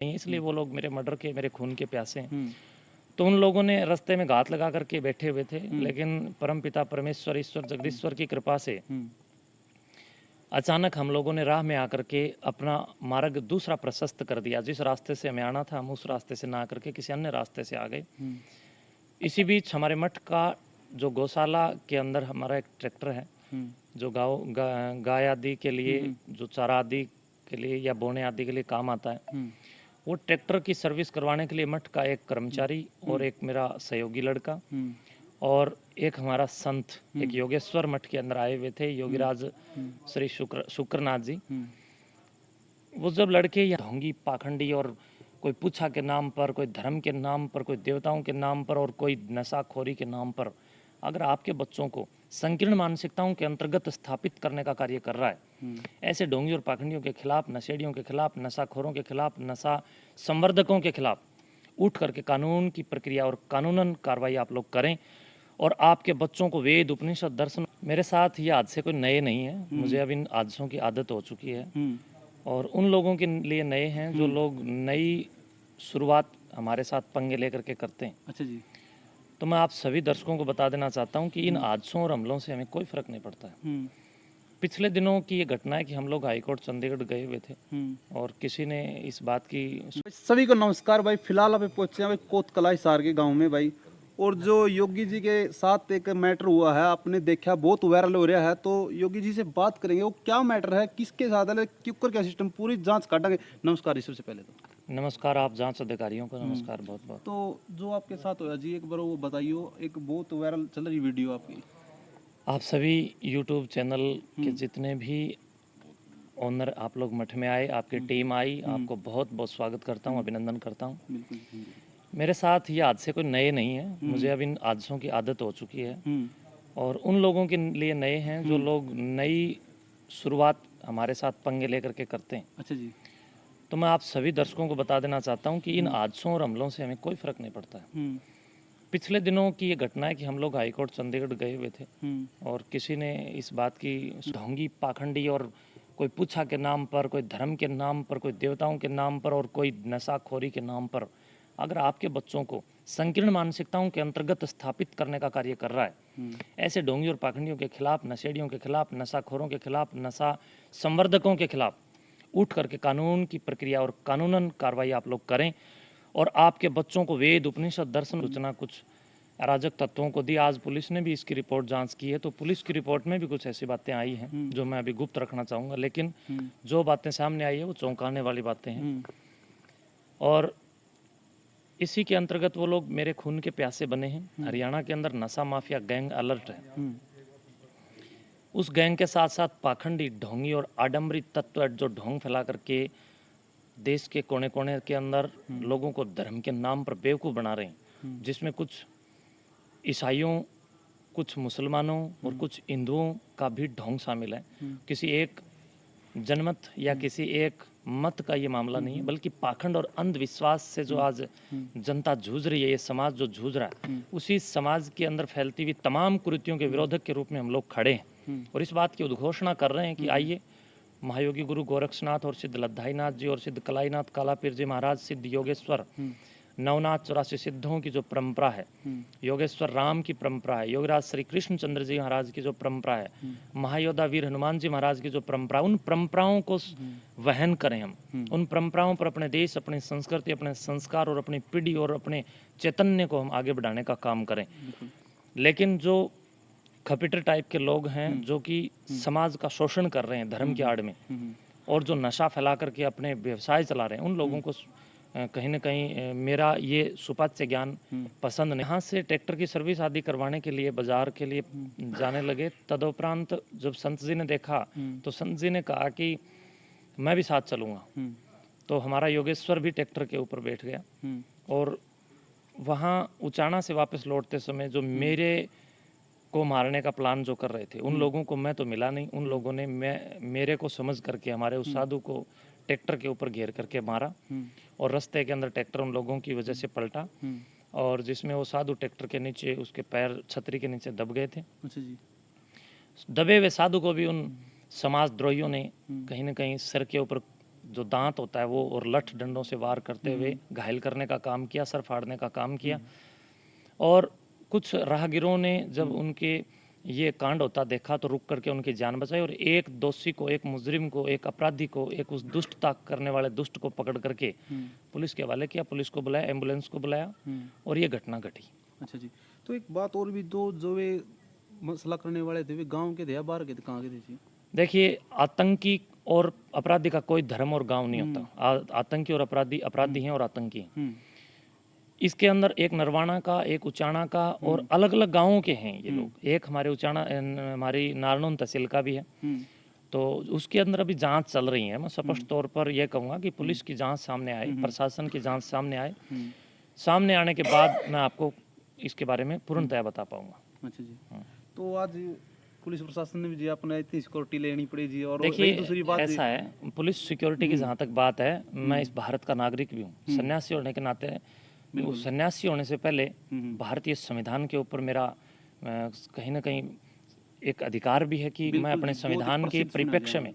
नहीं, इसलिए वो लोग मेरे मर्डर के, मेरे खून के प्यासे हैं। तो उन लोगों ने रास्ते में घात लगा करके बैठे हुए थे, लेकिन परमपिता परमेश्वर ईश्वर जगदीश्वर की कृपा से अचानक हम लोगों ने राह में आकर के अपना मार्ग दूसरा प्रशस्त कर दिया। जिस रास्ते से हमें आना था हम उस रास्ते से ना आकर के किसी अन्य रास्ते से आ गए। इसी बीच हमारे मठ का जो गौशाला के अंदर हमारा एक ट्रैक्टर है जो गाय आदि के लिए, जो चारा आदि के लिए या बोने आदि के लिए काम आता है, वो ट्रैक्टर की सर्विस करवाने के लिए मठ का एक कर्मचारी और एक मेरा सहयोगी लड़का और एक हमारा संत, एक योगेश्वर मठ के अंदर आए हुए थे, योगीराज श्री शुक्रनाथ जी। वो जब लड़के या ढोंगी पाखंडी और कोई पूछा के नाम पर, कोई धर्म के नाम पर, कोई देवताओं के नाम पर और कोई नशाखोरी के नाम पर अगर आपके बच्चों को संकीर्ण मानसिकताओं के अंतर्गत स्थापित करने का कार्य कर रहा है, ऐसे ढोंगी और पाखंडियों के खिलाफ, नशेड़ियों के खिलाफ, नशाखोरों के खिलाफ, नशा संवर्धकों के खिलाफ उठ करके कानून की प्रक्रिया और कानूनन कार्रवाई आप लोग करें और आपके बच्चों को वेद उपनिषद दर्शन। मेरे साथ ये हादसे कोई नए नहीं है, मुझे अब इन हादसों की आदत हो चुकी है और उन लोगों के लिए नए हैं जो लोग नई शुरुआत हमारे साथ पंगे लेकर के करते हैं। अच्छा जी। तो मैं आप सभी दर्शकों को बता देना चाहता हूं कि इन हादसों और हमलों से हमें कोई फर्क नहीं पड़ता है। पिछले दिनों की ये घटना है कि हम लोग हाईकोर्ट चंडीगढ़ गए हुए थे और किसी ने इस बात की। सभी को नमस्कार भाई। फिलहाल अभी पहुंचे हैं भाई कोतकला हिसार के गांव में भाई, और जो योगी जी के साथ एक मैटर हुआ है आपने देखा, बहुत वायरल हो रहा है, तो योगी जी से बात करेंगे वो क्या मैटर है, किसके साथ है, क्यों क्या सिस्टम, पूरी जांच काटेंगे। नमस्कार ईश्वर से पहले तो। नमस्कार आप जांच अधिकारियों को नमस्कार बहुत बहुत। तो जो आपके साथ हुआ जी एक बार वो बताइए, एक बहुत वायरल चल रही वीडियो आपकी। आप सभी यूट्यूब चैनल के जितने भी ओनर आप लोग मठ में आए, आपकी टीम आई, आपको बहुत बहुत स्वागत करता हूँ, अभिनंदन करता हूँ। बिल्कुल। मेरे साथ ये हादसे कोई नए नहीं है, मुझे अब इन हादसों की आदत हो चुकी है और उन लोगों के लिए नए हैं जो लोग नई शुरुआत हमारे साथ पंगे लेकर के करते हैं। अच्छा जी। तो मैं आप सभी दर्शकों को बता देना चाहता हूं कि इन हादसों और हमलों से हमें कोई फर्क नहीं पड़ता है। पिछले दिनों की ये घटना है कि हम लोग हाईकोर्ट चंडीगढ़ गए हुए थे और किसी ने इस बात की ढोंगी पाखंडी और कोई पूछा के नाम पर, कोई धर्म के नाम पर, कोई देवताओं के नाम पर और कोई नशाखोरी के नाम पर अगर आपके बच्चों को संकीर्ण मानसिकताओं के अंतर्गत स्थापित करने का कार्य कर रहा है, ऐसे ढोंगी और पाखंडियों के खिलाफ, नशेड़ियों के खिलाफ, नशाखोरों के खिलाफ, नशा संवर्धकों के खिलाफ उठ करके कानून की प्रक्रिया और कानूनन कार्रवाई आप लोग करें और आपके बच्चों को वेद उपनिषद दर्शन सूचना कुछ अराजक तत्वों को दी। आज पुलिस ने भी इसकी रिपोर्ट जांच की है, तो पुलिस की रिपोर्ट में भी कुछ ऐसी बातें आई हैं जो मैं अभी गुप्त रखना चाहूँगा, लेकिन जो बातें सामने आई है वो चौंकाने वाली बातें हैं और इसी के अंतर्गत वो लोग मेरे खून के प्यासे बने हैं। हरियाणा के अंदर नशा माफिया गैंग अलर्ट है। उस गैंग के साथ साथ पाखंडी, ढोंगी और आडम्बरी तत्व जो ढोंग फैला करके देश के कोने कोने के अंदर लोगों को धर्म के नाम पर बेवकूफ़ बना रहे हैं, जिसमें कुछ ईसाइयों, कुछ मुसलमानों और कुछ हिंदुओं का भी ढोंग शामिल है। किसी एक जनमत या किसी एक मत का ये मामला नहीं है, बल्कि पाखंड और अंधविश्वास से जो आज जनता जूझ रही है, ये समाज जो जूझ रहा है, उसी समाज के अंदर फैलती हुई तमाम कुरीतियों के विरोधक के रूप में हम लोग खड़े हैं और इस बात की उद्घोषणा कर रहे हैं कि आइए महायोगी गुरु गोरक्षनाथ और सिद्ध लद्धाईनाथ जी और सिद्ध कलाईनाथ कालापीर जी महाराज, सिद्ध योगेश्वर नवनाथ 84 सिद्धों की जो परंपरा है, योगेश्वर राम की परंपरा है, योगराज श्री कृष्णचंद्र जी महाराज की जो परंपरा है, महायोधा वीर हनुमान जी महाराज की जो परंपरा, उन परंपराओं को वहन करें हम, उन परंपराओं पर अपने देश, अपनी संस्कृति, अपने संस्कार और अपनी पीढ़ी और अपने चैतन्य को हम आगे बढ़ाने का काम करें। लेकिन जो खपीटर टाइप के लोग हैं जो कि समाज का शोषण कर रहे हैं धर्म की आड़ में और जो नशा फैला करके अपने व्यवसाय चला रहे हैं, उन लोगों को कहीं ना कहीं मेरा ये सुपाच्य ज्ञान पसंद नहीं। यहाँ से ट्रैक्टर की सर्विस आदि करवाने के लिए बाजार के लिए जाने लगे। तदुपरांत जब संत जी ने देखा तो संत जी ने कहा कि मैं भी साथ चलूँगा, तो हमारा योगेश्वर भी ट्रैक्टर के ऊपर बैठ गया और वहाँ उचाना से वापस लौटते समय जो मेरे को मारने का प्लान जो कर रहे थे, उन लोगों को मैं तो मिला नहीं। उन लोगों ने मेरे को समझ करके हमारे उस साधु को ट्रैक्टर के ऊपर घेर करके मारा और रास्ते के अंदर ट्रैक्टर उन लोगों की वजह से पलटा और जिसमें वो साधु ट्रैक्टर के नीचे, उसके पैर छतरी के नीचे दब गए थे। अच्छा जी। दबे हुए साधु को भी उन समाज द्रोहियों ने कहीं ना कहीं सर के ऊपर जो दांत होता है वो और लठ डंडों से वार करते हुए घायल करने का काम किया, सर फाड़ने का काम किया। और कुछ राहगीरों ने जब उनके ये कांड होता देखा तो रुक करके उनकी जान बचाई और एक दोषी को, एक मुजरिम को, एक अपराधी को, एक उस दुष्टता करने वाले दुष्ट को पकड़ करके पुलिस के हवाले किया। पुलिस को बुलाया, एम्बुलेंस को बुलाया और ये घटना घटी। अच्छा जी, तो एक बात और भी, दो जो वे मसला करने वाले थे वे गांव के थे या बाहर के थे, कहाँ के थे जी? देखिए, आतंकी और अपराधी का कोई धर्म और गांव नहीं होता। आतंकी और अपराधी अपराधी हैं और आतंकी हैं। इसके अंदर एक नरवाना का, एक उचाना का और अलग अलग गांवों के हैं ये लोग। एक हमारे उचाना, हमारी नारनौल तहसील का भी है। तो उसके अंदर अभी जांच चल रही है। मैं स्पष्ट तौर पर यह कहूँगा कि पुलिस की जांच सामने आए, प्रशासन की जांच सामने आए। सामने आने के बाद मैं आपको इसके बारे में पूर्णतया बता पाऊंगा। अच्छा जी, तो आज पुलिस प्रशासन ने भी जी अपना इतनी सिक्योरिटी लेनी पड़ी जी। और देखिए, दूसरी बात ऐसा है, पुलिस सिक्योरिटी की जहाँ तक बात है, मैं इस भारत का नागरिक भी हूँ। सन्यासी होने के नाते, सन्यासी होने से पहले भारतीय संविधान के ऊपर मेरा कहीं ना कहीं एक अधिकार भी है कि मैं अपने संविधान के परिप्रेक्ष्य में,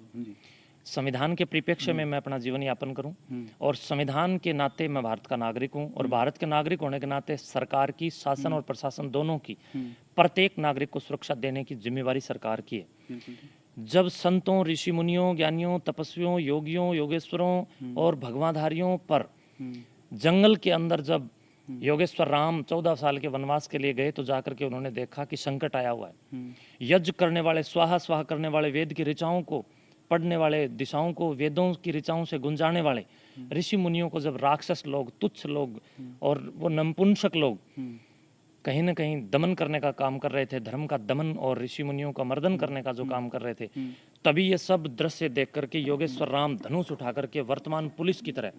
संविधान के परिप्रेक्ष्य में मैं अपना जीवन यापन करूं। और संविधान के नाते मैं भारत का नागरिक हूं और भारत के नागरिक होने के नाते सरकार की, शासन और प्रशासन दोनों की, प्रत्येक नागरिक को सुरक्षा देने की जिम्मेवारी सरकार की है। जब संतों, ऋषि मुनियों, ज्ञानियों, तपस्वियों, योगियों, योगेश्वरों और भगवाधारियों पर जंगल के अंदर जब योगेश्वर राम 14 साल के वनवास के लिए गए तो जाकर के उन्होंने देखा कि संकट आया हुआ है। यज्ञ करने वाले, स्वाहा स्वाहा करने वाले, वेद की ऋचाओं को पढ़ने वाले, दिशाओं को वेदों की ऋचाओं से गुंजाने वाले ऋषि मुनियों को जब राक्षस लोग, तुच्छ लोग और वो नपुंसक लोग कहीं ना कहीं दमन करने का काम कर रहे थे, धर्म का दमन और ऋषि मुनियों का मर्दन करने का जो काम कर रहे थे, तभी ये सब दृश्य देख करके योगेश्वर राम धनुष उठा करके वर्तमान पुलिस की तरह,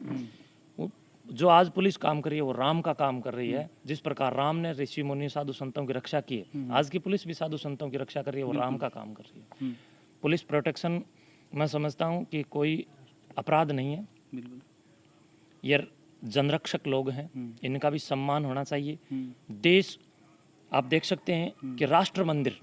जो आज पुलिस काम कर रही है वो राम का काम कर रही है। जिस प्रकार राम ने ऋषि मुनि साधु संतों की रक्षा की है, आज की पुलिस भी साधु संतों की रक्षा कर रही है, वो राम का काम कर रही है। पुलिस प्रोटेक्शन मैं समझता हूँ कि कोई अपराध नहीं है, ये जनरक्षक लोग हैं, इनका भी सम्मान होना चाहिए। देश, आप देख सकते हैं कि राष्ट्र मंदिर,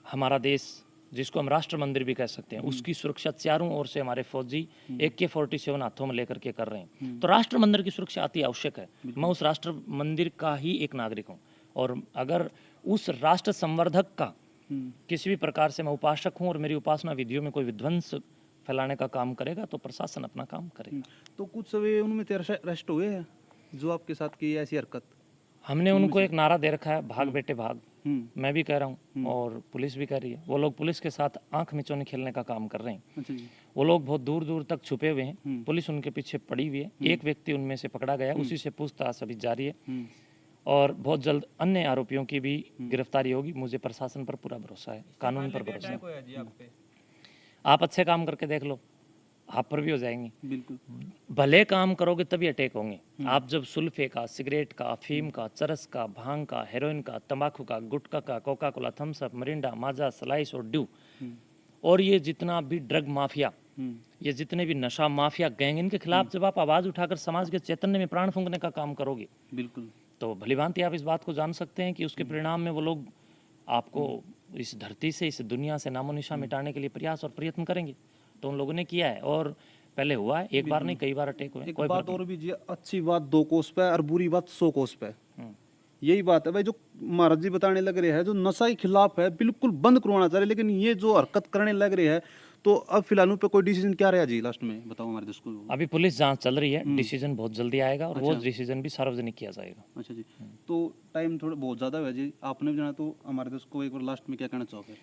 हमारा देश जिसको हम राष्ट्र मंदिर भी कह सकते हैं, उसकी सुरक्षा चारों ओर से हमारे फौजी AK-47 हाथों में लेकर के कर रहे हैं। तो राष्ट्र मंदिर की सुरक्षा अति आवश्यक है। मैं उस राष्ट्र मंदिर का ही एक नागरिक हूँ और अगर उस राष्ट्र संवर्धक का किसी भी प्रकार से मैं उपासक हूँ और मेरी उपासना विधियों में कोई विध्वंस फैलाने का काम करेगा तो प्रशासन अपना काम करेगा। तो कुछ वे उनमें अरेस्ट हुए हैं जो आपके साथ की ऐसी हरकत? हमने उनको एक नारा दे रखा है, भाग बेटे भाग। मैं भी कह रहा हूँ और पुलिस भी कह रही है। वो लोग पुलिस के साथ आंख मिचौनी खेलने का काम कर रहे हैं। अच्छा जी। वो लोग बहुत दूर दूर तक छुपे हुए हैं, पुलिस उनके पीछे पड़ी हुई है। एक व्यक्ति उनमें से पकड़ा गया, उसी से पूछताछ अभी जारी है और बहुत जल्द अन्य आरोपियों की भी गिरफ्तारी होगी। मुझे प्रशासन पर पूरा भरोसा है, कानून पर भरोसा है। आप अच्छे काम करके देख लो, आप पर भी हो जाएंगे। बिल्कुल, भले काम करोगे तभी अटैक होंगे। आप जब सुल्फे का, सिगरेट का, अफीम का, चरस का, भांग का, हेरोइन का, तंबाकू का, गुटखा का, Coca Cola, Thums Up, Mirinda, Maaza, Slice और ड्यू और ये जितना भी ड्रग माफिया, ये जितने भी नशा माफिया गैंग, इनके खिलाफ जब आप आवाज उठाकर समाज के चैतन्य में प्राण फूंकने का काम करोगे, बिल्कुल, तो भलीभांति आप इस बात को जान सकते हैं कि उसके परिणाम में वो लोग आपको इस धरती से, इस दुनिया से नामो निशान मिटाने के लिए प्रयास और प्रयत्न करेंगे। तो उन लोगों ने किया है और पहले हुआ है, एक बार नहीं कई बार अटैक हुए। एक बात और भी जी, अच्छी बात 2 कोस पे और बुरी बात 100 कोस पे। यही बात है भाई, जो महाराज जी बताने लग रहे हैं, जो नशा के खिलाफ है बिल्कुल बंद करवाना चाहिए, लेकिन ये जो हरकत करने लग रहे हैं तो अब फिलहाल उन पे कोई डिसीजन क्या रहा जी लास्ट में, बताओ हमारे दोस्त को। अभी पुलिस जांच चल रही है, डिसीजन बहुत जल्दी आएगा और वो डिसीजन भी सार्वजनिक किया जाएगा। अच्छा जी, तो टाइम थोड़ा बहुत ज़्यादा हुआ जी, आपने भी जाना, तो हमारे दोस्त को एक बार लास्ट में क्या कहना चाहोगे?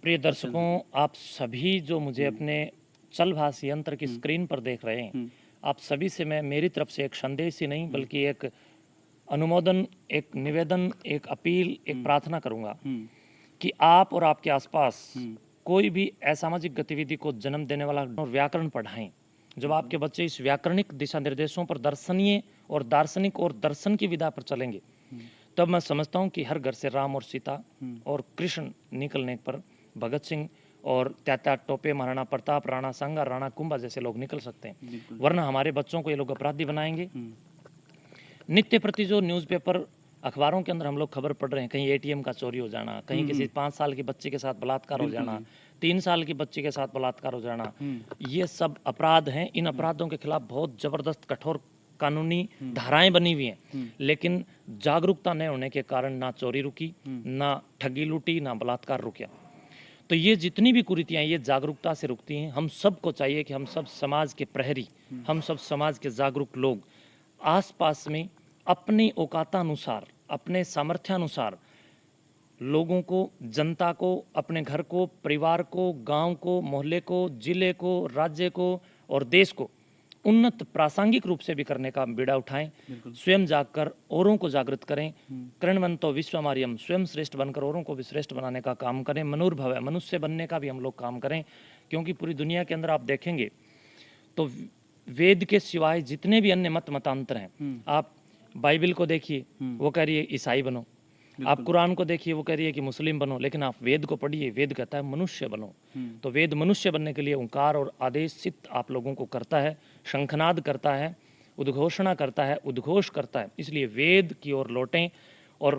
प्रिय दर्शकों, आप सभी जो मुझे अपने चलभाष यंत्र की स्क्रीन पर देख रहे हैं, आप सभी से मैं मेरी तरफ से एक संदेश ही नहीं बल्कि एक अनुमोदन, एक निवेदन, एक अपील, एक प्रार्थना करूंगा कि आप और आपके आसपास कोई भी असामाजिक गतिविधि को जन्म देने वाला व्याकरण पढ़ाएं। जब आपके बच्चे इस व्याकरणिक दिशा निर्देशों पर दर्शनीय और दार्शनिक और दर्शन की विधा पर चलेंगे, तब मैं समझता हूं कि हर घर से राम और सीता और कृष्ण निकलने पर भगत सिंह और त्यात्या टोपे, महाराणा प्रताप, राणा सांगा, राणा कुंभा जैसे लोग निकल सकते हैं। वरना हमारे बच्चों को ये लोग अपराधी बनाएंगे। नित्य प्रति जो न्यूज़पेपर, अखबारों के अंदर हम लोग खबर पढ़ रहे हैं, कहीं ATM का चोरी हो जाना, कहीं किसी 5 साल के बच्चे के साथ बलात्कार हो जाना, 3 साल की बच्ची के साथ बलात्कार हो जाना, ये सब अपराध हैं। इन अपराधों के खिलाफ बहुत जबरदस्त कठोर कानूनी धाराएं बनी हुई हैं, लेकिन जागरूकता न होने के कारण ना चोरी रुकी, ना ठगी लूटी, ना बलात्कार रुका। तो ये जितनी भी कुरीतियां ये जागरूकता से रुकती हैं। हम सबको चाहिए कि हम सब समाज के प्रहरी, हम सब समाज के जागरूक लोग आसपास में अपनी औकातानुसार, अपने सामर्थ्यानुसार लोगों को, जनता को, अपने घर को, परिवार को, गांव को, मोहल्ले को, जिले को, राज्य को और देश को उन्नत प्रासंगिक रूप से भी करने का बीड़ा उठाएं। स्वयं जागकर औरों को जागृत करें। कृण्वन्तो विश्वमार्यम, स्वयं श्रेष्ठ बनकर औरों को भी श्रेष्ठ बनाने का काम करें। मनुर्भव, मनुष्य बनने का भी हम लोग काम करें, क्योंकि पूरी दुनिया के अंदर आप देखेंगे तो वेद के सिवाय जितने भी अन्य मतांतर हैं, आप बाइबल को देखिए, वो कह रही है ईसाई बनो। आप कुरान को देखिए, वो कह रही है कि मुस्लिम बनो। लेकिन आप वेद को पढ़िए, वेद कहता है मनुष्य बनो। तो वेद मनुष्य बनने के लिए ओंकार और आदेशित आप लोगों को करता है, शंखनाद करता है, उद्घोषणा करता है, उद्घोष करता है। इसलिए वेद की ओर लौटें और